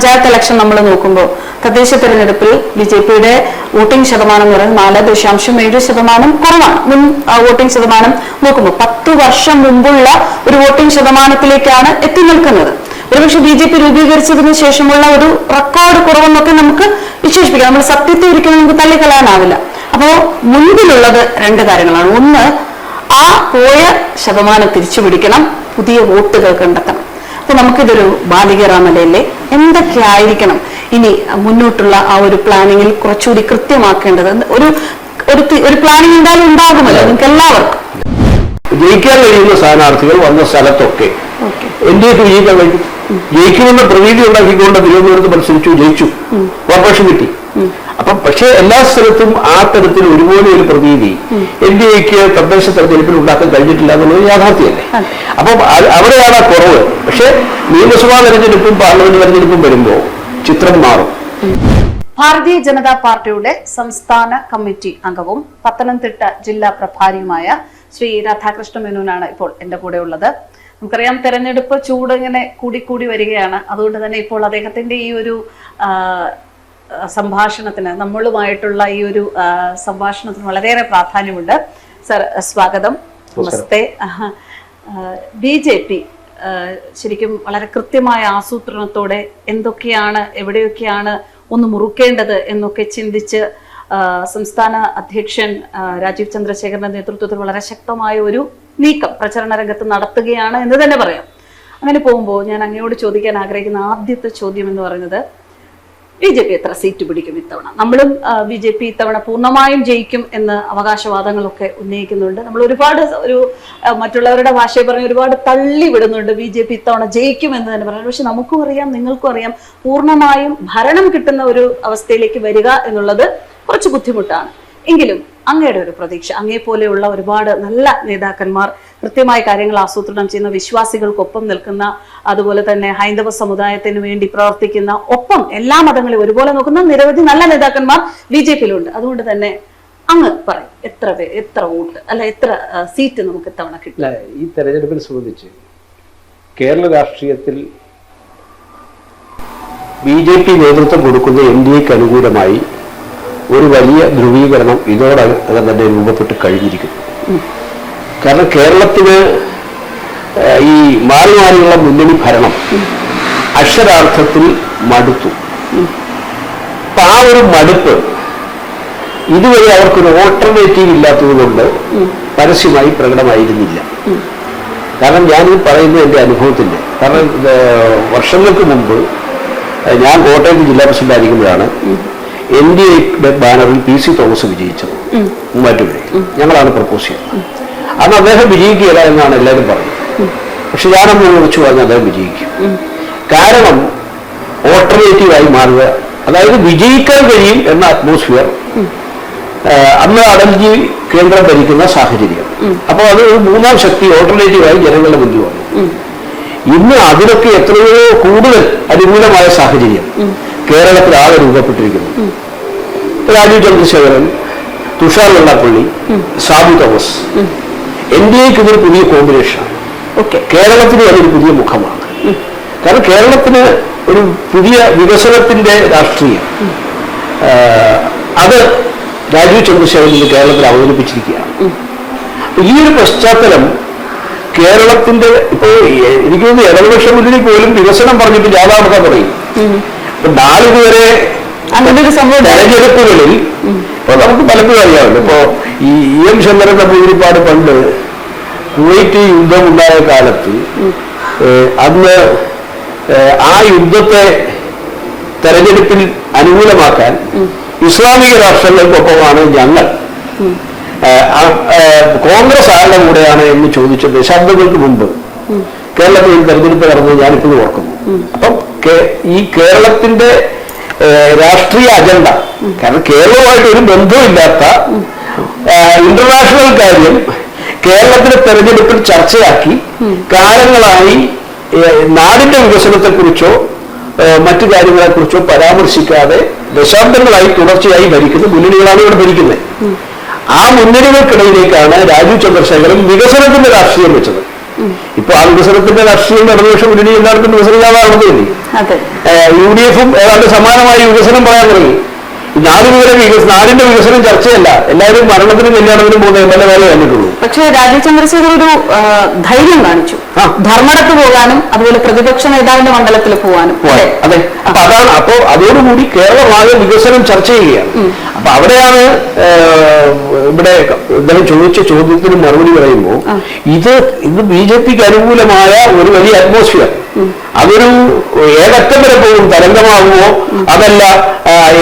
Panchayat election നമ്മൾ നോക്കുമ്പോൾ തദ്ദേശ തെരഞ്ഞെടുപ്പിൽ ബിജെപിയുടെ വോട്ടിംഗ് ശതമാനം എന്ന് പറയുന്നത് 4.7% കുറവാണ്. മുൻ വോട്ടിംഗ് ശതമാനം നോക്കുമ്പോൾ 10 വർഷം മുമ്പുള്ള ഒരു വോട്ടിംഗ് ശതമാനത്തിലേക്കാണ് എത്തി നിൽക്കുന്നത്. ഒരുപക്ഷെ ബിജെപി രൂപീകരിച്ചതിന് ശേഷമുള്ള ഒരു റെക്കോർഡ് കുറവെന്നൊക്കെ നമുക്ക് വിശേഷിപ്പിക്കാം. നമ്മൾ സത്യത്തെ ഒരിക്കലും നമുക്ക് തള്ളിക്കളയാനാവില്ല. അപ്പോ മുൻപിലുള്ളത് 2 കാര്യങ്ങളാണ്. ഒന്ന്, ആ പോയ ശതമാനം തിരിച്ചു പിടിക്കണം, പുതിയ വോട്ടുകൾ കണ്ടെത്തണം. അപ്പൊ നമുക്കിതൊരു ബാലികറാമലയല്ലേ? എന്തൊക്കെ ആയിരിക്കണം ഇനി മുന്നോട്ടുള്ള ആ ഒരു പ്ലാനിങ്ങിൽ കുറച്ചുകൂടി കൃത്യമാക്കേണ്ടത്? ഒരു പ്ലാനിങ് എന്തായാലും ഉണ്ടാകുമല്ലോ നിങ്ങൾക്ക് എല്ലാവർക്കും. ജയിക്കാൻ കഴിയുന്ന സ്ഥാനാർത്ഥികൾ വന്ന സ്ഥലത്തൊക്കെ എൻഡിഎക്ക് വിജയിക്കാൻ കഴിയും. ജയിക്കുമെന്ന പ്രതീതി ഉണ്ടാക്കിക്കൊണ്ട് തിരുവനന്തപുരത്ത് മത്സരിച്ചു, ജയിച്ചു, കോർപ്പറേഷൻ കിട്ടി. അപ്പം പക്ഷെ എല്ലാ സ്ഥലത്തും ആ തരത്തിൽ ഒരുപോലെ ഒരു പ്രതീതി എൻഡിഎക്ക് തദ്ദേശ തെരഞ്ഞെടുപ്പിൽ ഉണ്ടാക്കാൻ കഴിഞ്ഞിട്ടില്ല എന്നുള്ളത് യാഥാർത്ഥ്യമല്ലേ. അപ്പം അവിടെയാണ് ആ കുറവ്. പക്ഷെ നിയമസഭാ തെരഞ്ഞെടുപ്പും പാർലമെന്റ് തെരഞ്ഞെടുപ്പും വരുമ്പോൾ ചിത്രം മാറും. ഭാരതീയ ജനതാ പാർട്ടിയുടെ സംസ്ഥാന കമ്മിറ്റി അംഗവും പത്തനംതിട്ട ജില്ലാ പ്രഭാരിയുമായ ശ്രീ രാധാകൃഷ്ണ മേനോനാണ് ഇപ്പോൾ എന്റെ കൂടെ ഉള്ളത്. നമുക്കറിയാം, തെരഞ്ഞെടുപ്പ് ചൂട് ഇങ്ങനെ കൂടിക്കൂടി വരികയാണ്. അതുകൊണ്ട് തന്നെ ഇപ്പോൾ അദ്ദേഹത്തിന്റെ ഈ ഒരു സംഭാഷണത്തിന്, നമ്മളുമായിട്ടുള്ള ഈ ഒരു സംഭാഷണത്തിന് വളരെയേറെ പ്രാധാന്യമുണ്ട്. സർ, സ്വാഗതം. നമസ്തേ. ബിജെപി ശരിക്കും വളരെ കൃത്യമായ ആസൂത്രണത്തോടെ എന്തൊക്കെയാണ്, എവിടെയൊക്കെയാണ് ഒന്ന് മുറുക്കേണ്ടത് എന്നൊക്കെ ചിന്തിച്ച് സംസ്ഥാന അധ്യക്ഷൻ രാജീവ് ചന്ദ്രശേഖരന്റെ നേതൃത്വത്തിൽ വളരെ ശക്തമായ ഒരു നീക്കം പ്രചരണ രംഗത്ത് നടത്തുകയാണ് എന്ന് തന്നെ പറയാം. അങ്ങനെ പോകുമ്പോൾ ഞാൻ അങ്ങയോട് ചോദിക്കാൻ ആഗ്രഹിക്കുന്ന ആദ്യത്തെ ചോദ്യം എന്ന് പറയുന്നത്, ബിജെപി എത്ര സീറ്റ് പിടിക്കും ഇത്തവണ? നമ്മളും ബിജെപി ഇത്തവണ പൂർണ്ണമായും ജയിക്കും എന്ന് അവകാശവാദങ്ങളൊക്കെ ഉന്നയിക്കുന്നുണ്ട്. നമ്മൾ ഒരുപാട് മറ്റുള്ളവരുടെ ഭാഷയെ പറഞ്ഞ് ഒരുപാട് തള്ളി വിടുന്നുണ്ട് ബിജെപി ഇത്തവണ ജയിക്കും എന്ന് തന്നെ പറയുന്നത്. പക്ഷെ നമുക്കും അറിയാം, നിങ്ങൾക്കും അറിയാം, പൂർണ്ണമായും ഭരണം കിട്ടുന്ന ഒരു അവസ്ഥയിലേക്ക് വരിക എന്നുള്ളത് കുറച്ച് ബുദ്ധിമുട്ടാണ്. എങ്കിലും അങ്ങയുടെ ഒരു പ്രതീക്ഷ, അങ്ങേ പോലെയുള്ള ഒരുപാട് നല്ല നേതാക്കന്മാർ, കൃത്യമായ കാര്യങ്ങൾ ആസൂത്രണം ചെയ്യുന്ന, വിശ്വാസികൾക്കൊപ്പം നിൽക്കുന്ന, അതുപോലെ തന്നെ ഹൈന്ദവ സമുദായത്തിന് വേണ്ടി പ്രവർത്തിക്കുന്ന, ഒപ്പം എല്ലാ മതങ്ങളെയും ഒരുപോലെ നോക്കുന്ന നിരവധി നല്ല നേതാക്കന്മാർ ബിജെപിയിലുണ്ട്. അതുകൊണ്ട് തന്നെ അങ്ങ് പറയും, എത്ര വോട്ട് അല്ല എത്ര സീറ്റ് നമുക്ക് ഇത്തവണ കിട്ടില്ല? ഈ തെരഞ്ഞെടുപ്പിനെ സംബന്ധിച്ച് കേരള രാഷ്ട്രീയത്തിൽ ബിജെപി നേതൃത്വം കൊടുക്കുന്ന എൻഡിഎക്ക് അനുകൂലമായി ഒരു വലിയ ധ്രുവീകരണം ഇതോടകം തന്നെ രൂപപ്പെട്ട് കഴിഞ്ഞിരിക്കുന്നു. കാരണം കേരളത്തിന് ഈ മാറി മാറിയുള്ള മുന്നണി ഭരണം അക്ഷരാർത്ഥത്തിൽ മടുത്തു. അപ്പൊ ആ ഒരു മടുപ്പ് ഇതുവരെ അവർക്കൊരു ഓൾട്ടർനേറ്റീവ് ഇല്ലാത്തത് കൊണ്ട് പരസ്യമായി പ്രകടമായിരുന്നില്ല. കാരണം ഞാനിത് പറയുന്നത് എൻ്റെ അനുഭവത്തിൻ്റെ, കാരണം വർഷങ്ങൾക്ക് മുമ്പ് ഞാൻ കോട്ടയം ജില്ലാ പ്രസിഡന്റ് ആയിരിക്കുമ്പോഴാണ് എൻഡിഎ ബാനറിൽ PC തോമസ് വിജയിച്ചത്. മൂവാറ്റുപുഴയിൽ ഞങ്ങളാണ് പ്രപ്പോസ് ചെയ്തത്. അന്ന് അദ്ദേഹം വിജയിക്കുകയില്ല എന്നാണ് എല്ലാവരും പറയുന്നത്. പക്ഷെ ഞാനന്ന് കുറിച്ച് പറഞ്ഞ് അദ്ദേഹം വിജയിക്കും. കാരണം ഓൾട്ടർനേറ്റീവായി മാറുക, അതായത് വിജയിക്കാൻ കഴിയും എന്ന അറ്റ്മോസ്ഫിയർ അന്ന് അടൽജി കേന്ദ്രം ഭരിക്കുന്ന സാഹചര്യം. അപ്പോൾ അത് ഒരു മൂന്നാം ശക്തി ഓൾട്ടർനേറ്റീവായി ജനങ്ങളുടെ മുന്നിൽ വന്നു. ഇന്ന് അതിനൊക്കെ എത്രയോ കൂടുതൽ അനുകൂലമായ സാഹചര്യം കേരളത്തിൽ ആകെ രൂപപ്പെട്ടിരിക്കുന്നു. രാജീവ് ചന്ദ്രശേഖരൻ, തുഷാർ വെള്ളാപ്പള്ളി, സാബു തോമസ്, എൻഡിഎക്ക് ഇതൊരു പുതിയ കോമ്പിനേഷനാണ്. കേരളത്തിന് അതൊരു പുതിയ മുഖമാണ്. കാരണം കേരളത്തിന് ഒരു പുതിയ വികസനത്തിന്റെ രാഷ്ട്രീയം അത് രാജീവ് ചന്ദ്രശേഖരൻ കേരളത്തിൽ അവതരിപ്പിച്ചിരിക്കുകയാണ്. ഈ ഒരു പശ്ചാത്തലം കേരളത്തിന്റെ ഇപ്പോ എനിക്ക് തോന്നുന്നു ഇടതുപക്ഷ മുന്നണി പോലും വികസനം പറഞ്ഞിട്ട് ജാഥാപത പറയും. ഇപ്പൊ നാളിതുവരെ തെരഞ്ഞെടുപ്പുകളിൽ ഇപ്പൊ നമുക്ക് പലപ്പോഴും അറിയാമല്ലോ. ഇപ്പോ ഈ EM ശങ്കരൻ നമ്പൂതിരിപ്പാട് പണ്ട് കുവൈറ്റ് യുദ്ധം ഉണ്ടായ കാലത്ത് അന്ന് ആ യുദ്ധത്തെ തെരഞ്ഞെടുപ്പിൽ അനുകൂലമാക്കാൻ ഇസ്ലാമിക രാഷ്ട്രങ്ങൾക്കൊപ്പമാണ് ഞങ്ങൾ, കോൺഗ്രസ് ആരുടെ കൂടെയാണ് എന്ന് ചോദിച്ച ദശാബ്ദങ്ങൾക്ക് മുമ്പ് കേരളത്തിൽ തെരഞ്ഞെടുപ്പ് നടന്നത് ഞാനിപ്പോഴും ഓർക്കുന്നു. അപ്പം ഈ കേരളത്തിന്റെ രാഷ്ട്രീയ അജണ്ട, കാരണം കേരളവുമായിട്ട് ഒരു ബന്ധമില്ലാത്ത ഇന്റർനാഷണൽ കാര്യം കേരളത്തിലെ തെരഞ്ഞെടുപ്പിൽ ചർച്ചയാക്കി കാലങ്ങളായി നാടിന്റെ വികസനത്തെക്കുറിച്ചോ മറ്റു കാര്യങ്ങളെക്കുറിച്ചോ പരാമർശിക്കാതെ ദശാബ്ദങ്ങളായി തുടർച്ചയായി ഭരിക്കുന്ന മുന്നണികളാണ് ഇവിടെ ഭരിക്കുന്നത്. ആ മുന്നണികൾക്കിടയിലേക്കാണ് രാജീവ് ചന്ദ്രശേഖരൻ വികസനത്തിന്റെ രാഷ്ട്രീയം വെച്ചത്. ഇപ്പൊ ആ വികസനത്തിന്റെ രാഷ്ട്രീയം ഇടതുപക്ഷ മുന്നണി എല്ലാവർക്കും വികസനജാതാണെന്നില്ലേ. UDF-ഉം ഏതാണ്ട് സമാനമായ വികസനം പറയാൻ തുടങ്ങി. നാടിന്റെ വികസനം ചർച്ചയല്ല, എല്ലാവരും മരണത്തിനും കല്യാണത്തിനും പോകുന്ന എംഎൽഎ വേല കണ്ടിട്ടുള്ളൂ. പക്ഷേ രാജീവ് ചന്ദ്രശേഖർ ഒരു ധൈര്യം കാണിച്ചു, ധർമ്മടത്ത് പോകാനും അതുപോലെ പ്രതിപക്ഷ നേതാവിന്റെ മണ്ഡലത്തിൽ പോകാനും. അതെ, അപ്പൊ അതാണ്. അപ്പോ അതോടുകൂടി കേരളമാകെ വികസനം ചർച്ച ചെയ്യുകയാണ്. അപ്പൊ അവിടെയാണ് ഇവിടെ ഇദ്ദേഹം ചോദിച്ച ചോദ്യത്തിന് മറുപടി പറയുമ്പോൾ ഇത് BJPക്ക് അനുകൂലമായ ഒരു വലിയ അറ്റ്മോസ്ഫിയർ, അതൊരു ഏതറ്റം വരെ പോകും, തരംഗമാകുമോ അതല്ല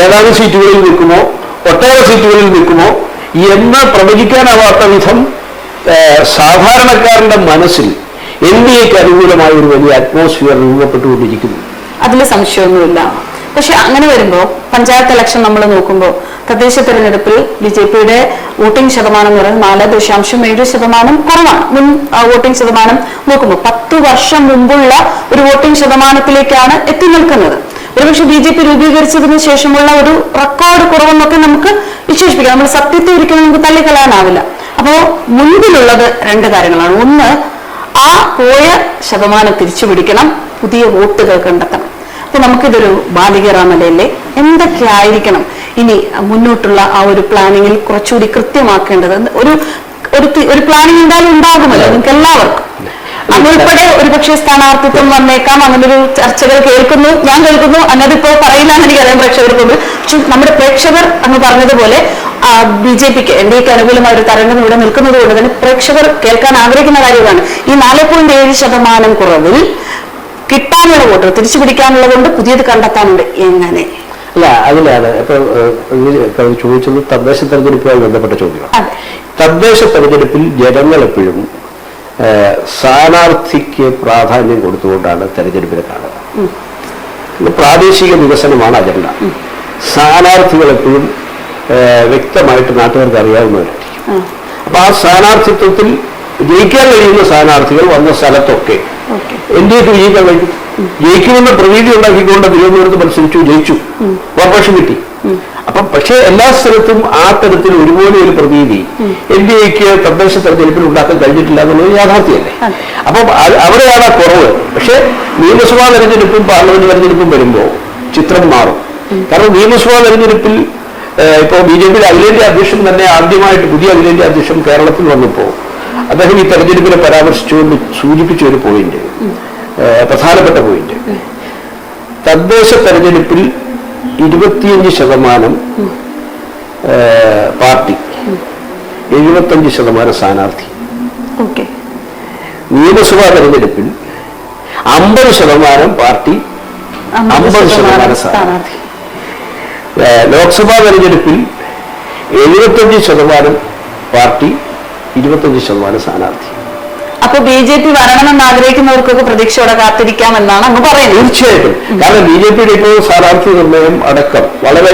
ഏതാനും സീറ്റുകളിൽ നിൽക്കുമോ ഒട്ടേറെ സീറ്റുകളിൽ നിൽക്കുമോ എന്ന് പ്രവചിക്കാനാവാത്ത വിധം സാധാരണക്കാരന്റെ മനസ്സിൽ NDAക്ക് അനുകൂലമായ ഒരു വലിയ അറ്റ്മോസ്ഫിയർ രൂപപ്പെട്ടുകൊണ്ടിരിക്കുന്നു. അതിൽ സംശയമൊന്നുമില്ല. പക്ഷെ അങ്ങനെ വരുമ്പോൾ പഞ്ചായത്ത് ഇലക്ഷൻ നമ്മൾ നോക്കുമ്പോൾ തദ്ദേശ തെരഞ്ഞെടുപ്പിൽ BJPയുടെ വോട്ടിംഗ് ശതമാനം എന്ന് പറയുന്നത് 4.7% കുറവാണ്. മുൻ വോട്ടിംഗ് ശതമാനം നോക്കുമ്പോൾ 10 വർഷം മുമ്പുള്ള ഒരു വോട്ടിംഗ് ശതമാനത്തിലേക്കാണ് എത്തി നിൽക്കുന്നത്. ഒരുപക്ഷെ BJP രൂപീകരിച്ചതിന് ശേഷമുള്ള ഒരു റെക്കോർഡ് കുറവെന്നൊക്കെ നമുക്ക് വിശേഷിപ്പിക്കാം. നമ്മൾ സത്യത്തെ ഒരിക്കലും നമുക്ക് തള്ളിക്കളയാനാവില്ല. അപ്പോ മുൻപിലുള്ളത് 2 കാര്യങ്ങളാണ്. ഒന്ന്, ആ പോയ ശതമാനം തിരിച്ചു പിടിക്കണം, പുതിയ വോട്ടുകൾ കണ്ടെത്തണം. അപ്പൊ നമുക്കിതൊരു ബാലികറാമലയല്ലേ, എന്തൊക്കെയായിരിക്കണം ഇനി മുന്നോട്ടുള്ള ആ ഒരു പ്ലാനിങ്ങിൽ കുറച്ചുകൂടി കൃത്യമാക്കേണ്ടത്? ഒരു പ്ലാനിങ് എന്തായാലും ഉണ്ടാകുമല്ലോ നിങ്ങൾക്ക് എല്ലാവർക്കും. അതുൾപ്പെടെ ഒരുപക്ഷെ സ്ഥാനാർത്ഥിത്വം വന്നേക്കാം, അങ്ങനൊരു ചർച്ചകൾ ഞാൻ കേൾക്കുന്നു. അങ്ങനതിപ്പോ പറയില്ല എന്ന് എനിക്കറിയാം പ്രേക്ഷകർക്കുണ്ട്. പക്ഷെ നമ്മുടെ പ്രേക്ഷകർ അങ്ങ് പറഞ്ഞതുപോലെ BJPക്ക് NDAക്ക് അനുകൂലമായ ഒരു തരംഗം ഇവിടെ നിൽക്കുന്നത് കൊണ്ട് തന്നെ പ്രേക്ഷകർ കേൾക്കാൻ ആഗ്രഹിക്കുന്ന കാര്യമാണ് ഈ 4.7% കുറവിൽ കിട്ടാനുള്ള വോട്ട് തിരിച്ചു പിടിക്കാനുള്ളത് കൊണ്ട് പുതിയത് കണ്ടെത്താനുണ്ട്. എങ്ങനെ? അല്ല, അതിലാണ് ഇപ്പൊ ചോദിച്ചത് തദ്ദേശ തെരഞ്ഞെടുപ്പുമായി ബന്ധപ്പെട്ട ചോദ്യമാണ്. തദ്ദേശ തെരഞ്ഞെടുപ്പിൽ ജനങ്ങൾ എപ്പോഴും സ്ഥാനാർത്ഥിക്ക് പ്രാധാന്യം കൊടുത്തുകൊണ്ടാണ് തെരഞ്ഞെടുപ്പിനെ കാണുക. പ്രാദേശിക വികസനമാണ് അജണ്ട. സ്ഥാനാർത്ഥികൾ എപ്പോഴും വ്യക്തമായിട്ട് നാട്ടുകാർക്ക് അറിയാവുന്നവരായിരിക്കും. അപ്പൊ ആ സ്ഥാനാർത്ഥിത്വത്തിൽ ജയിക്കാൻ കഴിയുന്ന സ്ഥാനാർത്ഥികൾ വന്ന സ്ഥലത്തൊക്കെ NDAക്ക് വിജയിക്കാൻ കഴിയും. ജയിക്കുമെന്ന പ്രതീതി ഉണ്ടാക്കിക്കൊണ്ട് തിരുവനന്തപുരത്ത് മത്സരിച്ചു, ജയിച്ചു, കോർപ്പറേഷൻ കിട്ടി. അപ്പം പക്ഷേ എല്ലാ സ്ഥലത്തും ആ തരത്തിൽ ഒരുപോലെ ഒരു പ്രതീതി NDAക്ക് തദ്ദേശ തെരഞ്ഞെടുപ്പിൽ ഉണ്ടാക്കാൻ കഴിഞ്ഞിട്ടില്ല എന്നുള്ളത് യാഥാർത്ഥ്യമല്ലേ. അപ്പം അവിടെയാണ് ആ കുറവ്. പക്ഷെ നിയമസഭാ തെരഞ്ഞെടുപ്പും പാർലമെന്റ് തെരഞ്ഞെടുപ്പും വരുമ്പോൾ ചിത്രം മാറും. കാരണം നിയമസഭാ തെരഞ്ഞെടുപ്പിൽ ഇപ്പോൾ BJPയുടെ അഖിലേന്ത്യാ അധ്യക്ഷൻ തന്നെ ആദ്യമായിട്ട് പുതിയ അഖിലേന്ത്യാ അധ്യക്ഷൻ കേരളത്തിൽ വന്നപ്പോൾ അദ്ദേഹം ഈ തെരഞ്ഞെടുപ്പിനെ പരാമർശിച്ചുകൊണ്ട് സൂചിപ്പിച്ച ഒരു പോയിന്റ്, പ്രധാനപ്പെട്ട പോയിന്റ്, തദ്ദേശ തെരഞ്ഞെടുപ്പിൽ 25% പാർട്ടി, 75% സ്ഥാനാർത്ഥി. നിയമസഭാ തെരഞ്ഞെടുപ്പിൽ 50% പാർട്ടി, 50% സ്ഥാനാർത്ഥി. ലോക്സഭാ തെരഞ്ഞെടുപ്പിൽ 75% പാർട്ടി, 25% സ്ഥാനാർത്ഥി. അപ്പൊ BJP വരണമെന്ന് ആഗ്രഹിക്കുന്നവർക്കൊക്കെ പ്രതീക്ഷയോടെ കാത്തിരിക്കാമെന്നാണ് അങ്ങ് പറയുന്നത്. തീർച്ചയായിട്ടും. കാരണം BJPയുടെ ഇപ്പോൾ സ്ഥാനാർത്ഥി നിർണ്ണയം അടക്കം വളരെ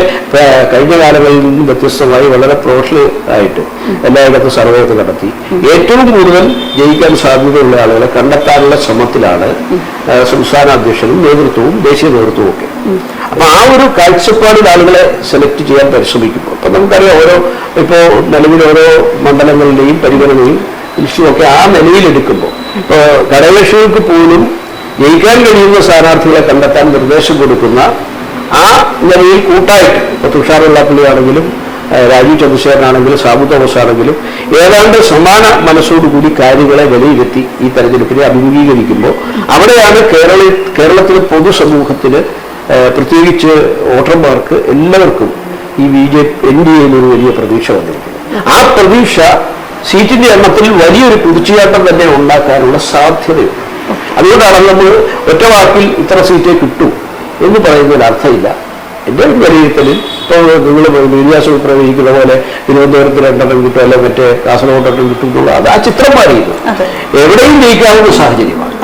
കഴിഞ്ഞ കാലങ്ങളിൽ നിന്നും വ്യത്യസ്തമായി വളരെ പ്രൊഫഷണൽ ആയിട്ട് എല്ലായിടത്തും സർവേയൊക്കെ നടത്തി ഏറ്റവും കൂടുതൽ ജയിക്കാൻ സാധ്യതയുള്ള ആളുകളെ കണ്ടെത്താനുള്ള ശ്രമത്തിലാണ് സംസ്ഥാന അധ്യക്ഷനും നേതൃത്വവും ദേശീയ നേതൃത്വവും ഒക്കെ. അപ്പൊ ആ ഒരു കാഴ്ചപ്പാടിൽ ആളുകളെ സെലക്ട് ചെയ്യാൻ പരിശ്രമിക്കുമ്പോൾ അപ്പൊ നമുക്കറിയാം ഇപ്പോ നിലവിൽ ഓരോ മണ്ഡലങ്ങളുടെയും പരിഗണനയും ഇഷ്യൂയൊക്കെ ആ നിലയിലെടുക്കുമ്പോൾ ഇപ്പോൾ ഘടകകക്ഷികൾക്ക് പോലും ജയിക്കാൻ കഴിയുന്ന സ്ഥാനാർത്ഥികളെ കണ്ടെത്താൻ നിർദ്ദേശം കൊടുക്കുന്ന ആ നിലയിൽ കൂട്ടായിട്ട് ഇപ്പോൾ തുഷാർ വെള്ളാപ്പള്ളി ആണെങ്കിലും രാജീവ് ചന്ദ്രശേഖരനാണെങ്കിലും സാബു തോമസ് ആണെങ്കിലും ഏതാണ്ട് സമാന മനസ്സോടുകൂടി കാര്യങ്ങളെ വിലയിരുത്തി ഈ തെരഞ്ഞെടുപ്പിനെ അഭിമുഖീകരിക്കുമ്പോൾ അവിടെയാണ് കേരളത്തിലെ പൊതുസമൂഹത്തിന് പ്രത്യേകിച്ച് വോട്ടർമാർക്ക് എല്ലാവർക്കും ഈ NDAയിൽ ഒരു വലിയ പ്രതീക്ഷ വന്നിരിക്കുന്നത്. ആ പ്രതീക്ഷ സീറ്റിന്റെ എണ്ണത്തിൽ വലിയൊരു കുതിച്ചുചാട്ടം തന്നെ ഉണ്ടാക്കാനുള്ള സാധ്യതയുണ്ട്. അതുകൊണ്ടാണ് നമ്മൾ ഒറ്റ വാക്കിൽ ഇത്ര സീറ്റേ കിട്ടൂ എന്ന് പറയുന്നതിന് അർത്ഥമില്ല. എൻ്റെ ഒരു വിലയിരുത്തലിൽ ഇപ്പോൾ നിങ്ങൾ വിദ്യാഭ്യാസം പ്രവചിക്കുന്ന പോലെ തിരുവനന്തപുരത്ത് 2 കിട്ടും, അല്ലെ മറ്റേ കാസർഗോഡ് 2 കിട്ടും എന്നുള്ള അത് ആ ചിത്രം മാറിയിരുന്നു. എവിടെയും ജയിക്കാവുന്ന സാഹചര്യമാണ്.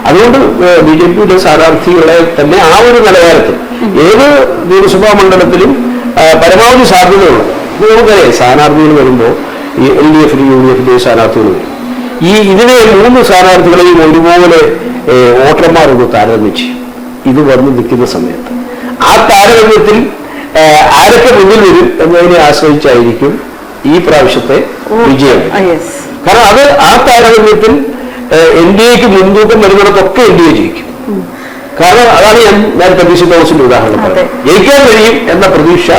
അതുകൊണ്ട് BJPയുടെ സ്ഥാനാർത്ഥികളെ തന്നെ ആ ഒരു നിലവാരത്തിൽ ഏത് നിയമസഭാ മണ്ഡലത്തിലും പരമാവധി സാധ്യതയുള്ളത്. നമുക്കറിയാം സ്ഥാനാർത്ഥികൾ വരുമ്പോൾ ഈ LDF-ന് UDF-ന്റെ സ്ഥാനാർത്ഥികൾ വരും. ഇതിനെ 3 സ്ഥാനാർത്ഥികളെയും ഒരുപോലെ വോട്ടർമാരൊന്ന് താരതമ്യം ചെയ്യും. ഇത് വന്ന് നിൽക്കുന്ന സമയത്ത് ആ താരതമ്യത്തിൽ ആരൊക്കെ മുന്നിൽ വരും എന്നതിനെ ആശ്രയിച്ചായിരിക്കും ഈ പ്രാവശ്യത്തെ വിജയം. കാരണം അത് ആ താരതമ്യത്തിൽ NDAക്ക് മുൻതൂക്കം വരുന്നിടത്തൊക്കെ NDA ജയിക്കും. കാരണം അതാണ് ഞാൻ നേരത്തെ PC തോമസിന്റെ ഉദാഹരണം പറഞ്ഞത്. ജയിക്കാൻ കഴിയും എന്ന പ്രതീക്ഷ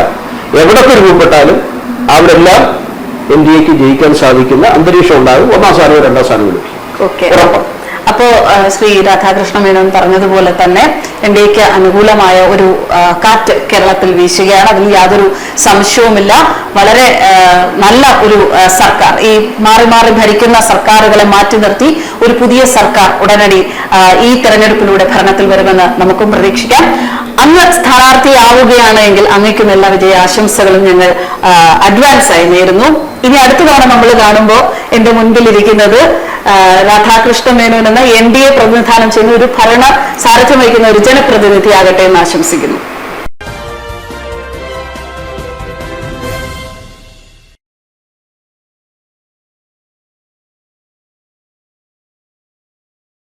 എവിടൊക്കെ രൂപപ്പെട്ടാലും അവിടെല്ലാം NDAക്ക് ജയിക്കാൻ സാധിക്കുന്ന അന്തരീക്ഷം ഉണ്ടാകും. 1ാം സ്ഥാനവും 2ാം സ്ഥാനവും ഉറപ്പാണ്. അപ്പോ ശ്രീ രാധാകൃഷ്ണ മേനോൻ പറഞ്ഞതുപോലെ തന്നെ NDAക്ക് അനുകൂലമായ ഒരു കാറ്റ് കേരളത്തിൽ വീശുകയാണ്. അതിൽ യാതൊരു സംശയവുമില്ല. വളരെ നല്ല ഒരു സർക്കാർ, ഈ മാറി മാറി ഭരിക്കുന്ന സർക്കാരുകളെ മാറ്റി നിർത്തി ഒരു പുതിയ സർക്കാർ ഉടനടി ഈ തെരഞ്ഞെടുപ്പിലൂടെ ഭരണത്തിൽ വരുമെന്ന് നമുക്കും പ്രതീക്ഷിക്കാം. അങ്ങ് സ്ഥാനാർത്ഥിയാവുകയാണ് എങ്കിൽ അങ്ങേക്കും എല്ലാ വിജയ ആശംസകളും ഞങ്ങൾ അഡ്വാൻസ് ആയി നേരുന്നു. ഇനി അടുത്ത തവണ നമ്മൾ കാണുമ്പോൾ എന്റെ മുൻപിലിരിക്കുന്നത് രാധാകൃഷ്ണ മേനോൻ എന്ന NDA പ്രതിനിധാനം ചെയ്യുന്ന ഒരു ഭരണ സാരഥ്യം വഹിക്കുന്ന ഒരു ജനപ്രതിനിധിയാകട്ടെ എന്ന് ആശംസിക്കുന്നു.